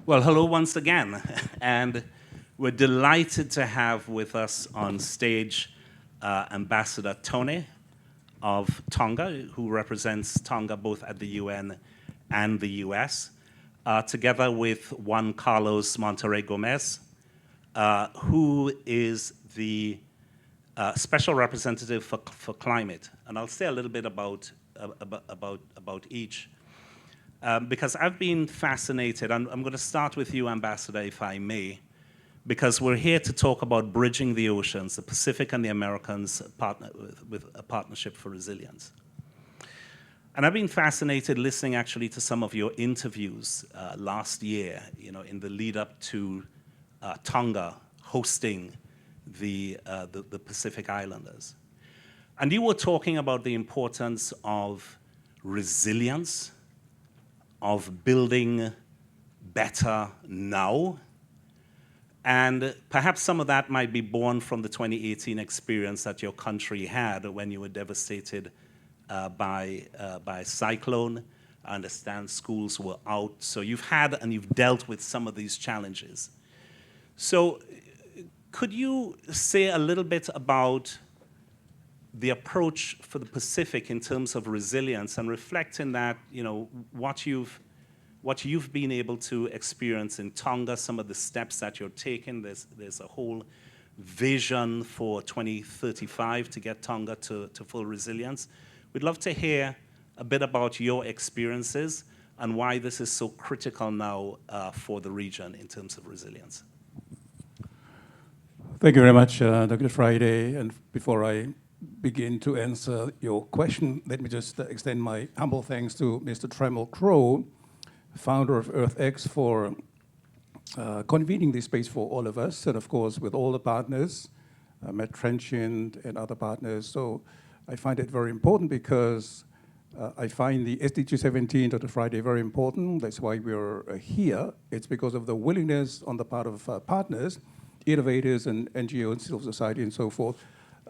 Well, hello once again, and we're delighted to have with us on stage Ambassador Tony of Tonga, who represents Tonga both at the UN and the US, together with Juan Carlos Monterrey Gomez, who is the special representative for climate. And I'll say a little bit about each. Because I've been fascinated, I'm going to start with you, Ambassador, if I may, because we're here to talk about bridging the oceans, the Pacific and the Americans with a partnership for resilience. And I've been fascinated listening actually to some of your interviews last year, in the lead up to Tonga hosting the Pacific Islanders. And you were talking about the importance of resilience, of building better now. And perhaps some of that might be born from the 2018 experience that your country had when you were devastated by cyclone. I understand schools were out. So you've had and you've dealt with some of these challenges. So could you say a little bit about the approach for the Pacific in terms of resilience and reflect in that, what you've been able to experience in Tonga, some of the steps that you're taking. There's a whole vision for 2035 to get Tonga to full resilience. We'd love to hear a bit about your experiences and why this is so critical now for the region in terms of resilience. Thank you very much, Dr. Friday. And before I begin to answer your question, let me just extend my humble thanks to Mr. Tremel Crow, founder of EarthX, for convening this space for all of us, and of course with all the partners, Matt Trenchant and other partners. So I find it very important because I find the SDG 17, Dr. Friday, very important. That's why we're here. It's because of the willingness on the part of partners, innovators and NGOs, civil society and so forth,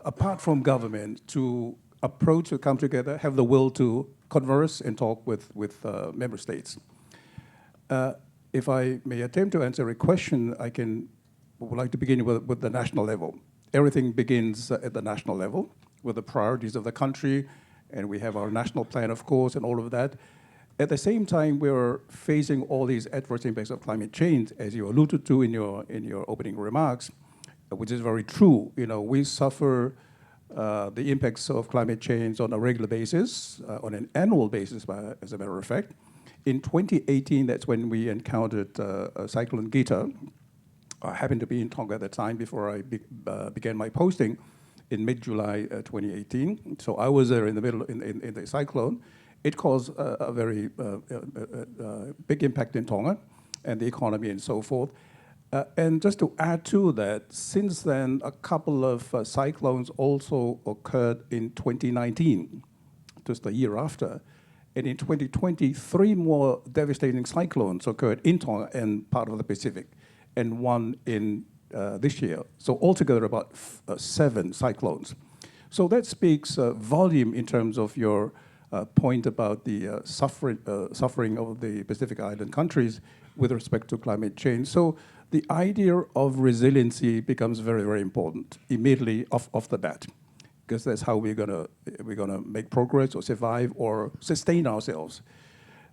apart from government, to approach, to come together, have the will to converse and talk with member states. If I may attempt to answer a question, would like to begin with the national level. Everything begins at the national level with the priorities of the country, and we have our national plan, of course, and all of that. At the same time, we're facing all these adverse impacts of climate change, as you alluded to in your opening remarks, which is very true. We suffer the impacts of climate change on a regular basis, on an annual basis, as a matter of fact. In 2018, that's when we encountered Cyclone Gita. I happened to be in Tonga at the time before I began my posting in mid-July 2018. So I was there in the middle, in the cyclone. It caused a very big impact in Tonga and the economy and so forth. And just to add to that, since then, a couple of cyclones also occurred in 2019, just a year after. And in 2020, 3 more devastating cyclones occurred in Tonga and part of the Pacific, and one in this year. So altogether about 7 cyclones. So that speaks volume in terms of your point about the suffering of the Pacific Island countries with respect to climate change. So the idea of resiliency becomes very, very important immediately off the bat, because that's how we're gonna make progress or survive or sustain ourselves.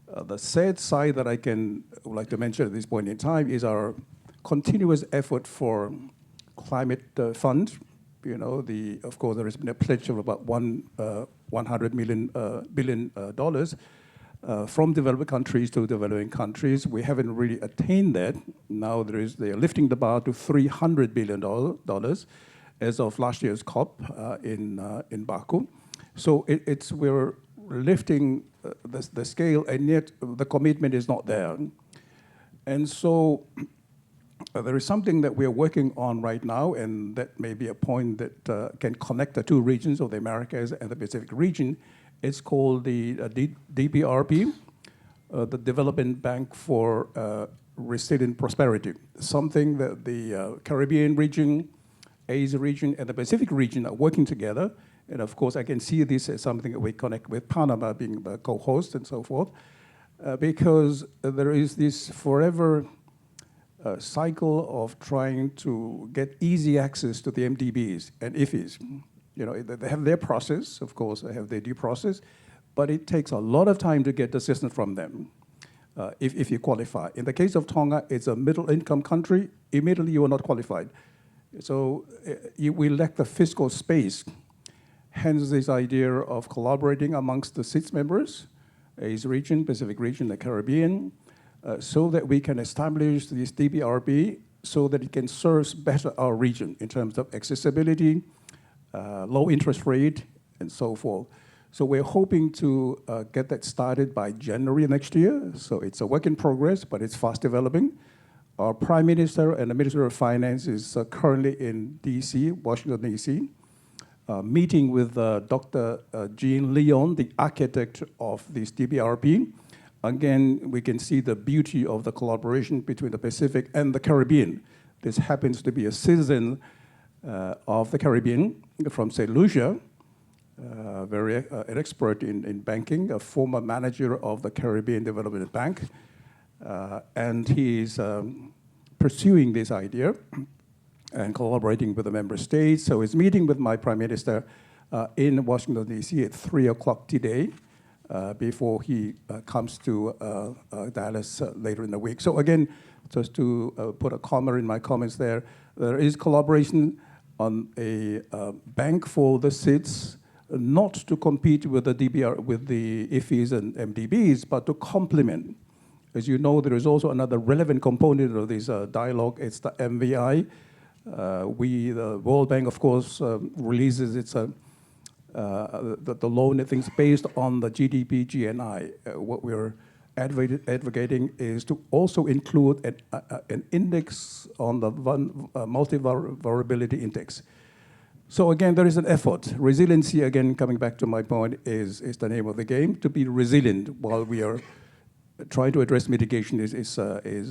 The sad side that I would like to mention at this point in time is our continuous effort for climate fund. Of course, there has been a pledge of about $100 billion from developed countries to developing countries. We haven't really attained that. Now they're lifting the bar to $300 billion as of last year's COP in Baku. So we're lifting the scale, and yet the commitment is not there. And so there is something that we're working on right now, and that may be a point that can connect the 2 regions of the Americas and the Pacific region. It's called the DPRP, the Development Bank for Resilient Prosperity, something that the Caribbean region, Asia region, and the Pacific region are working together. And of course, I can see this as something that we connect with Panama being the co-host and so forth, because there is this forever cycle of trying to get easy access to the MDBs and IFIs. You know, they have their process, of course, they have their due process, but it takes a lot of time to get assistance from them if you qualify. In the case of Tonga, it's a middle-income country. Immediately, you are not qualified. So we lack the fiscal space. Hence, this idea of collaborating amongst the 6 members, Asia region, Pacific region, the Caribbean, so that we can establish this DBRB so that it can serve better our region in terms of accessibility, low interest rate, and so forth. So we're hoping to get that started by January next year. So it's a work in progress, but it's fast developing. Our Prime Minister and the Minister of Finance is currently in DC, Washington, DC, meeting with Dr. Jean Leon, the architect of this DBRP. Again, we can see the beauty of the collaboration between the Pacific and the Caribbean. This happens to be a citizen of the Caribbean from St. Lucia, an expert in banking, a former manager of the Caribbean Development Bank. And he's pursuing this idea and collaborating with the member states. So he's meeting with my Prime Minister in Washington, D.C. at 3 o'clock today before he comes to Dallas later in the week. So again, just to put a comma in my comments there is collaboration on a bank for the SIDS, not to compete with the DBR, with the IFIs and MDBs, but to complement. As you know, there is also another relevant component of this dialogue. It's the MVI. The World Bank, of course, releases its the loan and things based on the GDP GNI. What we're advocating is to also include an index on the multi-vulnerability index. So again, there is an effort. Resiliency, again, coming back to my point, is the name of the game. To be resilient while we are trying to address mitigation is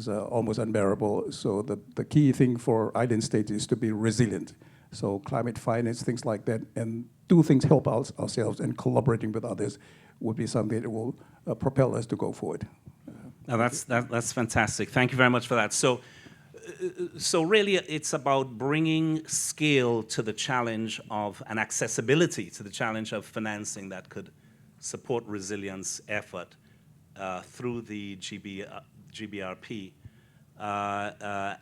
almost unbearable. So the key thing for island states is to be resilient. So climate finance, things like that, and do things help ourselves, and collaborating with others would be something that will propel us to go forward. Now that's fantastic. Thank you very much for that. So really, it's about bringing scale to the challenge of, and accessibility to the challenge of financing that could support resilience effort through the GBRP,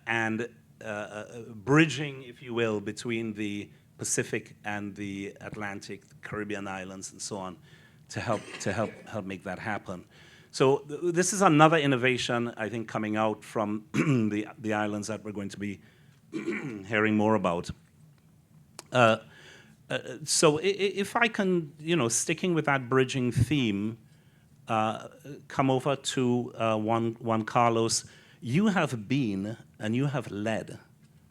and bridging, if you will, between the Pacific and the Atlantic, the Caribbean islands, and so on, to help make that happen. So this is another innovation, I think, coming out from the islands that we're going to be hearing more about. So if I can, sticking with that bridging theme, come over to Juan Carlos. You have been and you have led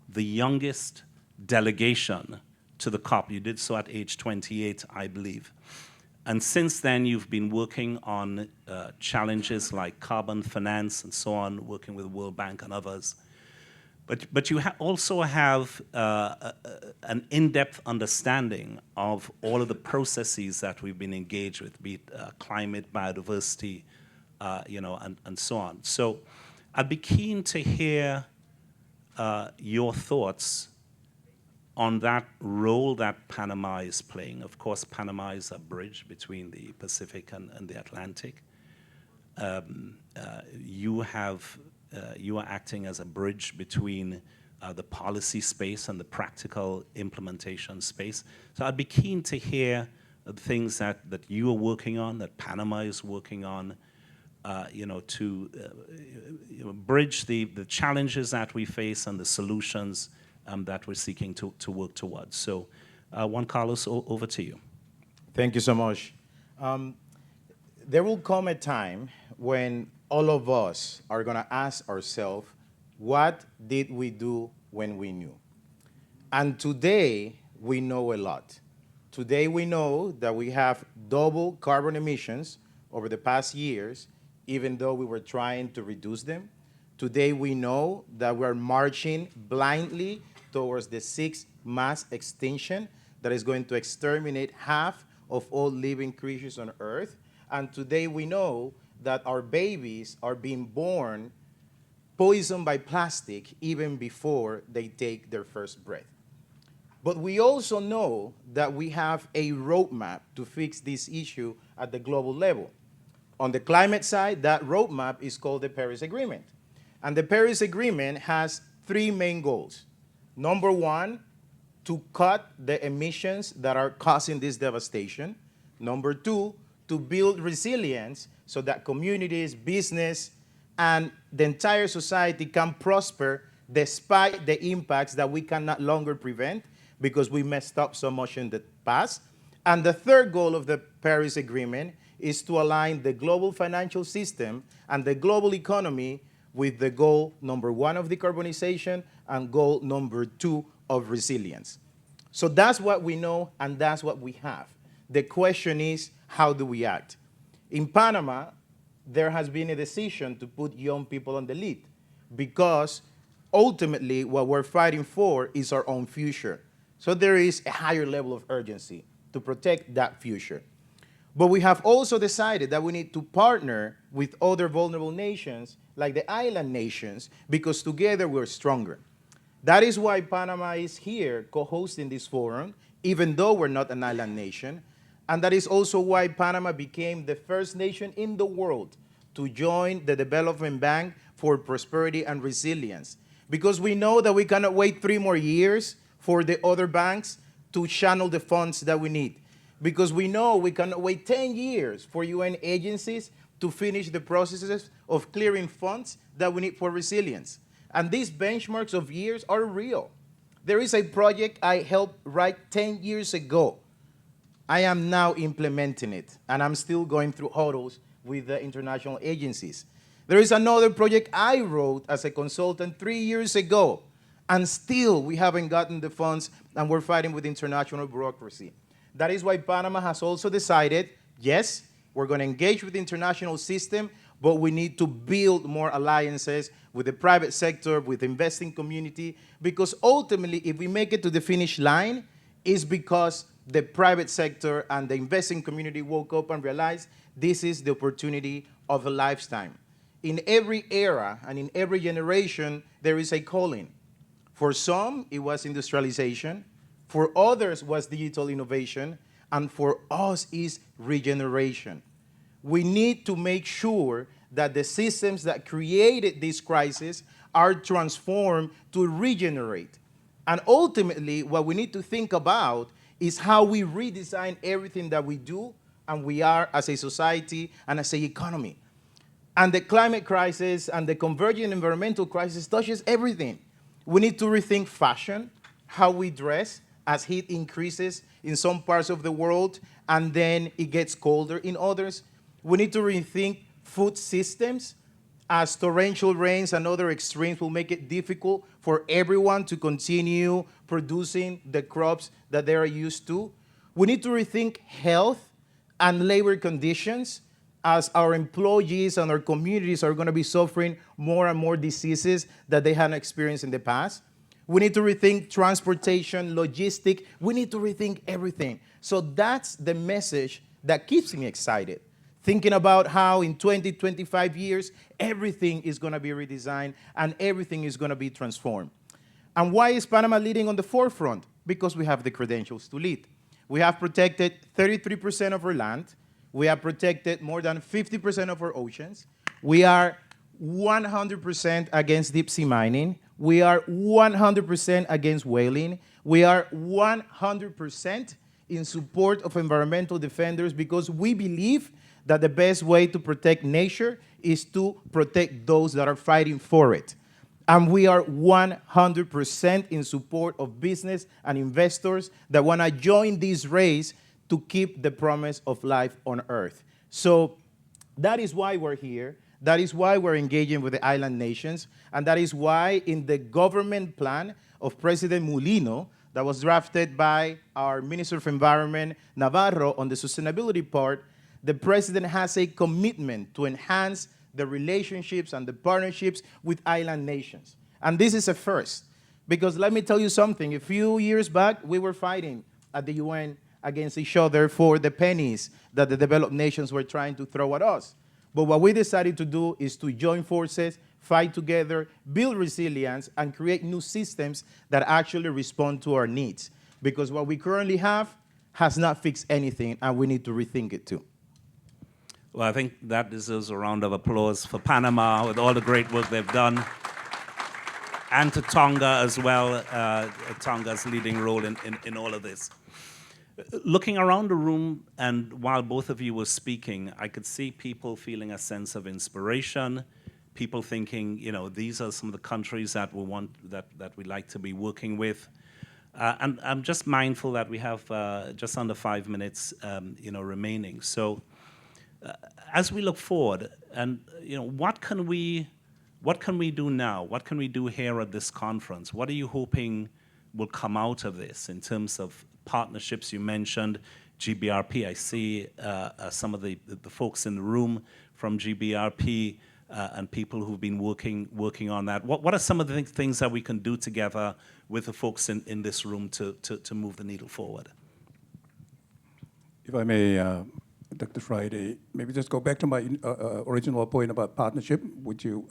the youngest delegation to the COP. You did so at age 28, I believe. And since then, you've been working on challenges like carbon finance and so on, working with the World Bank and others. But you also have an in-depth understanding of all of the processes that we've been engaged with, be it climate, biodiversity, and so on. So I'd be keen to hear your thoughts on that role that Panama is playing. Of course, Panama is a bridge between the Pacific and the Atlantic. You are acting as a bridge between the policy space and the practical implementation space. So I'd be keen to hear the things that you are working on, that Panama is working on, to bridge the challenges that we face and the solutions that we're seeking to work towards. So Juan Carlos, over to you. Thank you so much. There will come a time when all of us are going to ask ourselves, what did we do when we knew? And today, we know a lot. Today, we know that we have double carbon emissions over the past years, even though we were trying to reduce them. Today, we know that we're marching blindly towards the 6th mass extinction that is going to exterminate half of all living creatures on Earth. And today, we know that our babies are being born poisoned by plastic even before they take their first breath. But we also know that we have a roadmap to fix this issue at the global level. On the climate side, that roadmap is called the Paris Agreement. And the Paris Agreement has three main goals. Number one, to cut the emissions that are causing this devastation. Number two, to build resilience so that communities, business, and the entire society can prosper despite the impacts that we can no longer prevent because we messed up so much in the past. And the third goal of the Paris Agreement is to align the global financial system and the global economy with the goal number one of decarbonization and goal number two of resilience. So that's what we know and that's what we have. The question is, how do we act? In Panama, there has been a decision to put young people on the lead because ultimately what we're fighting for is our own future. So there is a higher level of urgency to protect that future. But we have also decided that we need to partner with other vulnerable nations like the island nations because together we're stronger. That is why Panama is here co-hosting this forum, even though we're not an island nation. And that is also why Panama became the first nation in the world to join the Development Bank for Prosperity and Resilience. Because we know that we cannot wait 3 more years for the other banks to channel the funds that we need. Because we know we cannot wait 10 years for UN agencies to finish the processes of clearing funds that we need for resilience. And these benchmarks of years are real. There is a project I helped write 10 years ago. I am now implementing it, and I'm still going through hurdles with the international agencies. There is another project I wrote as a consultant 3 years ago, and still we haven't gotten the funds, and we're fighting with international bureaucracy. That is why Panama has also decided, yes, we're going to engage with the international system, but we need to build more alliances with the private sector, with the investing community, because ultimately, if we make it to the finish line, it's because the private sector and the investing community woke up and realized this is the opportunity of a lifetime. In every era and in every generation, there is a calling. For some, it was industrialization. For others, was digital innovation. And for us, is regeneration. We need to make sure that the systems that created this crisis are transformed to regenerate. And ultimately, what we need to think about is how we redesign everything that we do and we are as a society and as an economy. And the climate crisis and the convergent environmental crisis touches everything. We need to rethink fashion, how we dress as heat increases in some parts of the world and then it gets colder in others. We need to rethink food systems as torrential rains and other extremes will make it difficult for everyone to continue producing the crops that they are used to. We need to rethink health and labor conditions as our employees and our communities are going to be suffering more and more diseases that they hadn't experienced in the past. We need to rethink transportation, logistics. We need to rethink everything. So that's the message that keeps me excited. Thinking about how in 20, 25 years, everything is going to be redesigned and everything is going to be transformed. And why is Panama leading on the forefront? Because we have the credentials to lead. We have protected 33% of our land. We have protected more than 50% of our oceans. We are 100% against deep sea mining. We are 100% against whaling. We are 100% in support of environmental defenders because we believe that the best way to protect nature is to protect those that are fighting for it. And we are 100% in support of business and investors that want to join this race to keep the promise of life on Earth. So that is why we're here. That is why we're engaging with the island nations. And that is why in the government plan of President Mulino that was drafted by our Minister of Environment, Navarro, on the sustainability part, the president has a commitment to enhance the relationships and the partnerships with island nations. And this is a first, because let me tell you something. A few years back, we were fighting at the UN against each other for the pennies that the developed nations were trying to throw at us. But what we decided to do is to join forces, fight together, build resilience, and create new systems that actually respond to our needs. Because what we currently have has not fixed anything, and we need to rethink it too. Well, I think that deserves a round of applause for Panama with all the great work they've done, and to Tonga as well, Tonga's leading role in all of this. Looking around the room, and while both of you were speaking, I could see people feeling a sense of inspiration, people thinking, these are some of the countries that we want, that we like to be working with. And I'm just mindful that we have just under 5 minutes, remaining. So, as we look forward, and what can we do now? What can we do here at this conference? What are you hoping will come out of this in terms of partnerships? You mentioned GBRP. I see some of the folks in the room from GBRP and people who've been working on that. What are some of the things that we can do together with the folks in this room to move the needle forward? If I may, Dr. Friday, maybe just go back to my original point about partnership, which you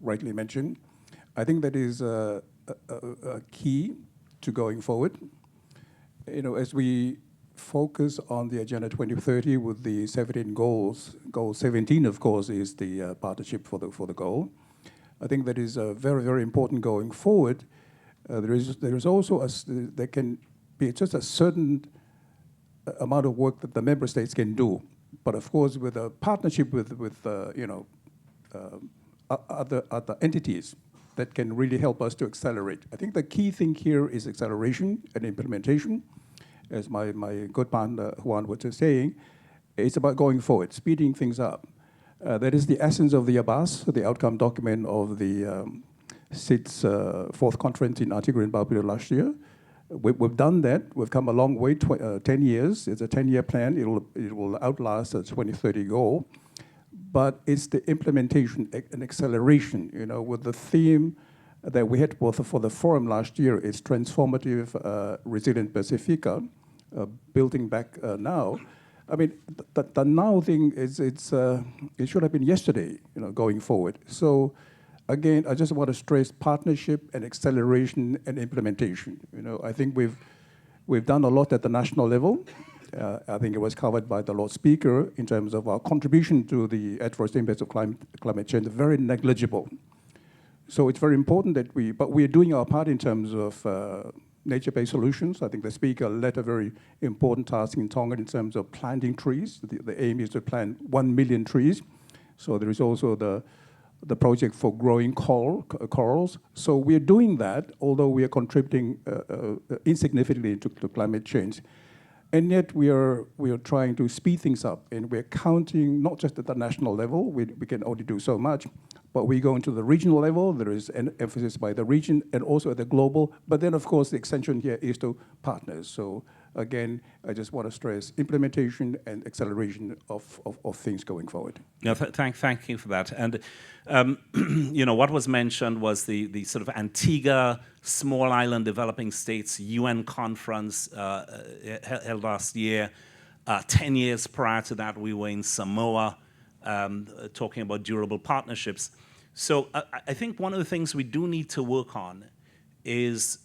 rightly mentioned. I think that is a key to going forward. As we focus on the Agenda 2030 with the 17 goals, goal 17, of course, is the partnership for the goal. I think that is very, very important going forward. There is also there can be just a certain amount of work that the member states can do, but of course, with a partnership with other entities that can really help us to accelerate. I think the key thing here is acceleration and implementation. As my good partner Juan was just saying, it's about going forward, speeding things up. That is the essence of the ABAS, the outcome document of the SID's fourth conference in Antigua and Barbuda last year. We've done that. We've come a long way, 10 years. It's a 10-year plan. It will outlast the 2030 goal. But it's the implementation and acceleration, with the theme that we had for the forum last year. It's transformative, resilient Pacifica, building back now. I mean, the now thing is it should have been yesterday, going forward. So, again, I just want to stress partnership and acceleration and implementation. I think we've done a lot at the national level. I think it was covered by the Lord Speaker in terms of our contribution to the adverse impacts of climate change, very negligible. So it's very important that but we are doing our part in terms of nature-based solutions. I think the Speaker led a very important task in Tonga in terms of planting trees. The aim is to plant 1 million trees. So there is also the project for growing corals. So we are doing that, although we are contributing insignificantly to climate change. And yet we are trying to speed things up, and we're counting not just at the national level, we can only do so much, but we go into the regional level. There is an emphasis by the region and also at the global. But then, of course, the extension here is to partners. So again, I just want to stress implementation and acceleration of things going forward. No, thank you for that. And what was mentioned was the sort of Antigua Small Island Developing States UN conference held last year. 10 years prior to that, we were in Samoa talking about durable partnerships. So I think one of the things we do need to work on is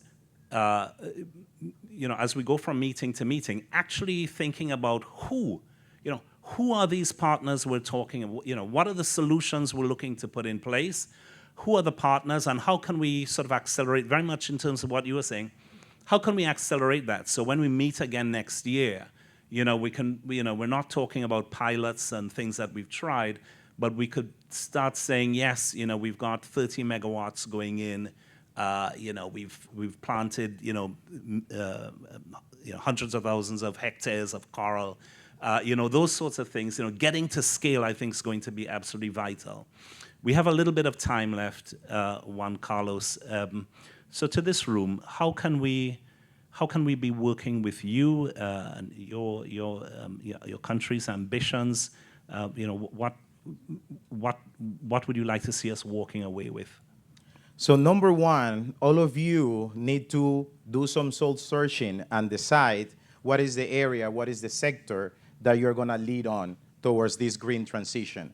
as we go from meeting to meeting, actually thinking about who are these partners we're talking about? What are the solutions we're looking to put in place? Who are the partners, and how can we sort of accelerate, very much in terms of what you were saying, how can we accelerate that? So when we meet again next year, we're not talking about pilots and things that we've tried, but we could start saying, yes, we've got 30 megawatts going in. We've planted, hundreds of thousands of hectares of coral. Those sorts of things. Getting to scale, I think, is going to be absolutely vital. We have a little bit of time left, Juan Carlos. So to this room, how can we be working with you and your country's ambitions? What would you like to see us walking away with? So number one, all of you need to do some soul searching and decide what is the area, what is the sector that you're going to lead on towards this green transition.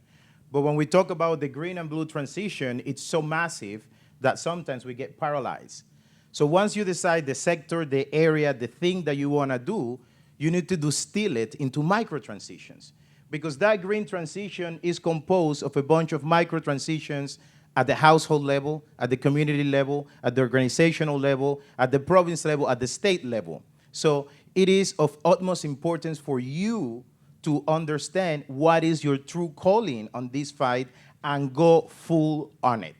But when we talk about the green and blue transition, it's so massive that sometimes we get paralyzed. So once you decide the sector, the area, the thing that you want to do, you need to distill it into micro transitions. Because that green transition is composed of a bunch of micro transitions at the household level, at the community level, at the organizational level, at the province level, at the state level. So it is of utmost importance for you to understand what is your true calling on this fight and go full on it.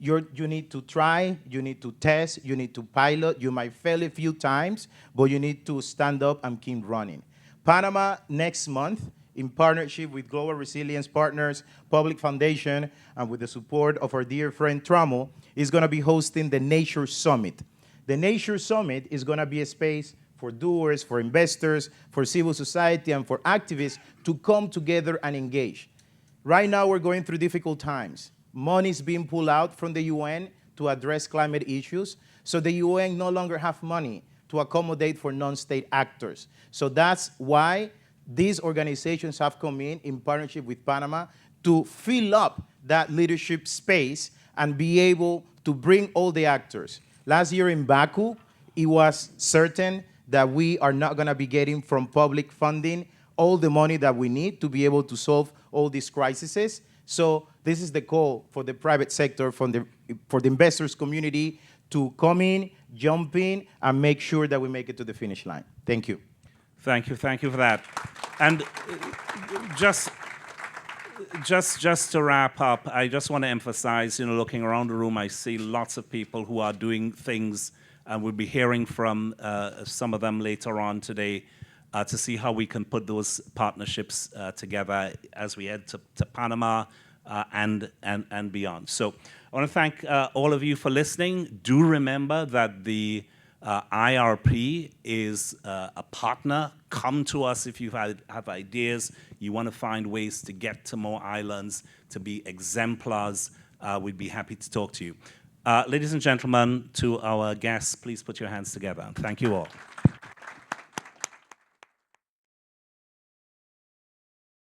You need to try, you need to test, you need to pilot. You might fail a few times, but you need to stand up and keep running. Panama next month, in partnership with Global Resilience Partners, Public Foundation, and with the support of our dear friend Tramo, is going to be hosting the Nature Summit. The Nature Summit is going to be a space for doers, for investors, for civil society, and for activists to come together and engage. Right now, we're going through difficult times. Money is being pulled out from the UN to address climate issues, so the UN no longer have money to accommodate for non-state actors. So that's why these organizations have come in partnership with Panama to fill up that leadership space and be able to bring all the actors. Last year in Baku, it was certain that we are not going to be getting from public funding all the money that we need to be able to solve all these crises. So this is the call for the private sector, for the investors community to come in, jump in, and make sure that we make it to the finish line. Thank you. Thank you for that. And just to wrap up, I just want to emphasize, looking around the room, I see lots of people who are doing things, and we'll be hearing from some of them later on today to see how we can put those partnerships together as we head to Panama and beyond. So I want to thank all of you for listening. Do remember that the IRP is a partner. Come to us if you have ideas. You want to find ways to get to more islands, to be exemplars. We'd be happy to talk to you. Ladies and gentlemen, to our guests, please put your hands together. Thank you all.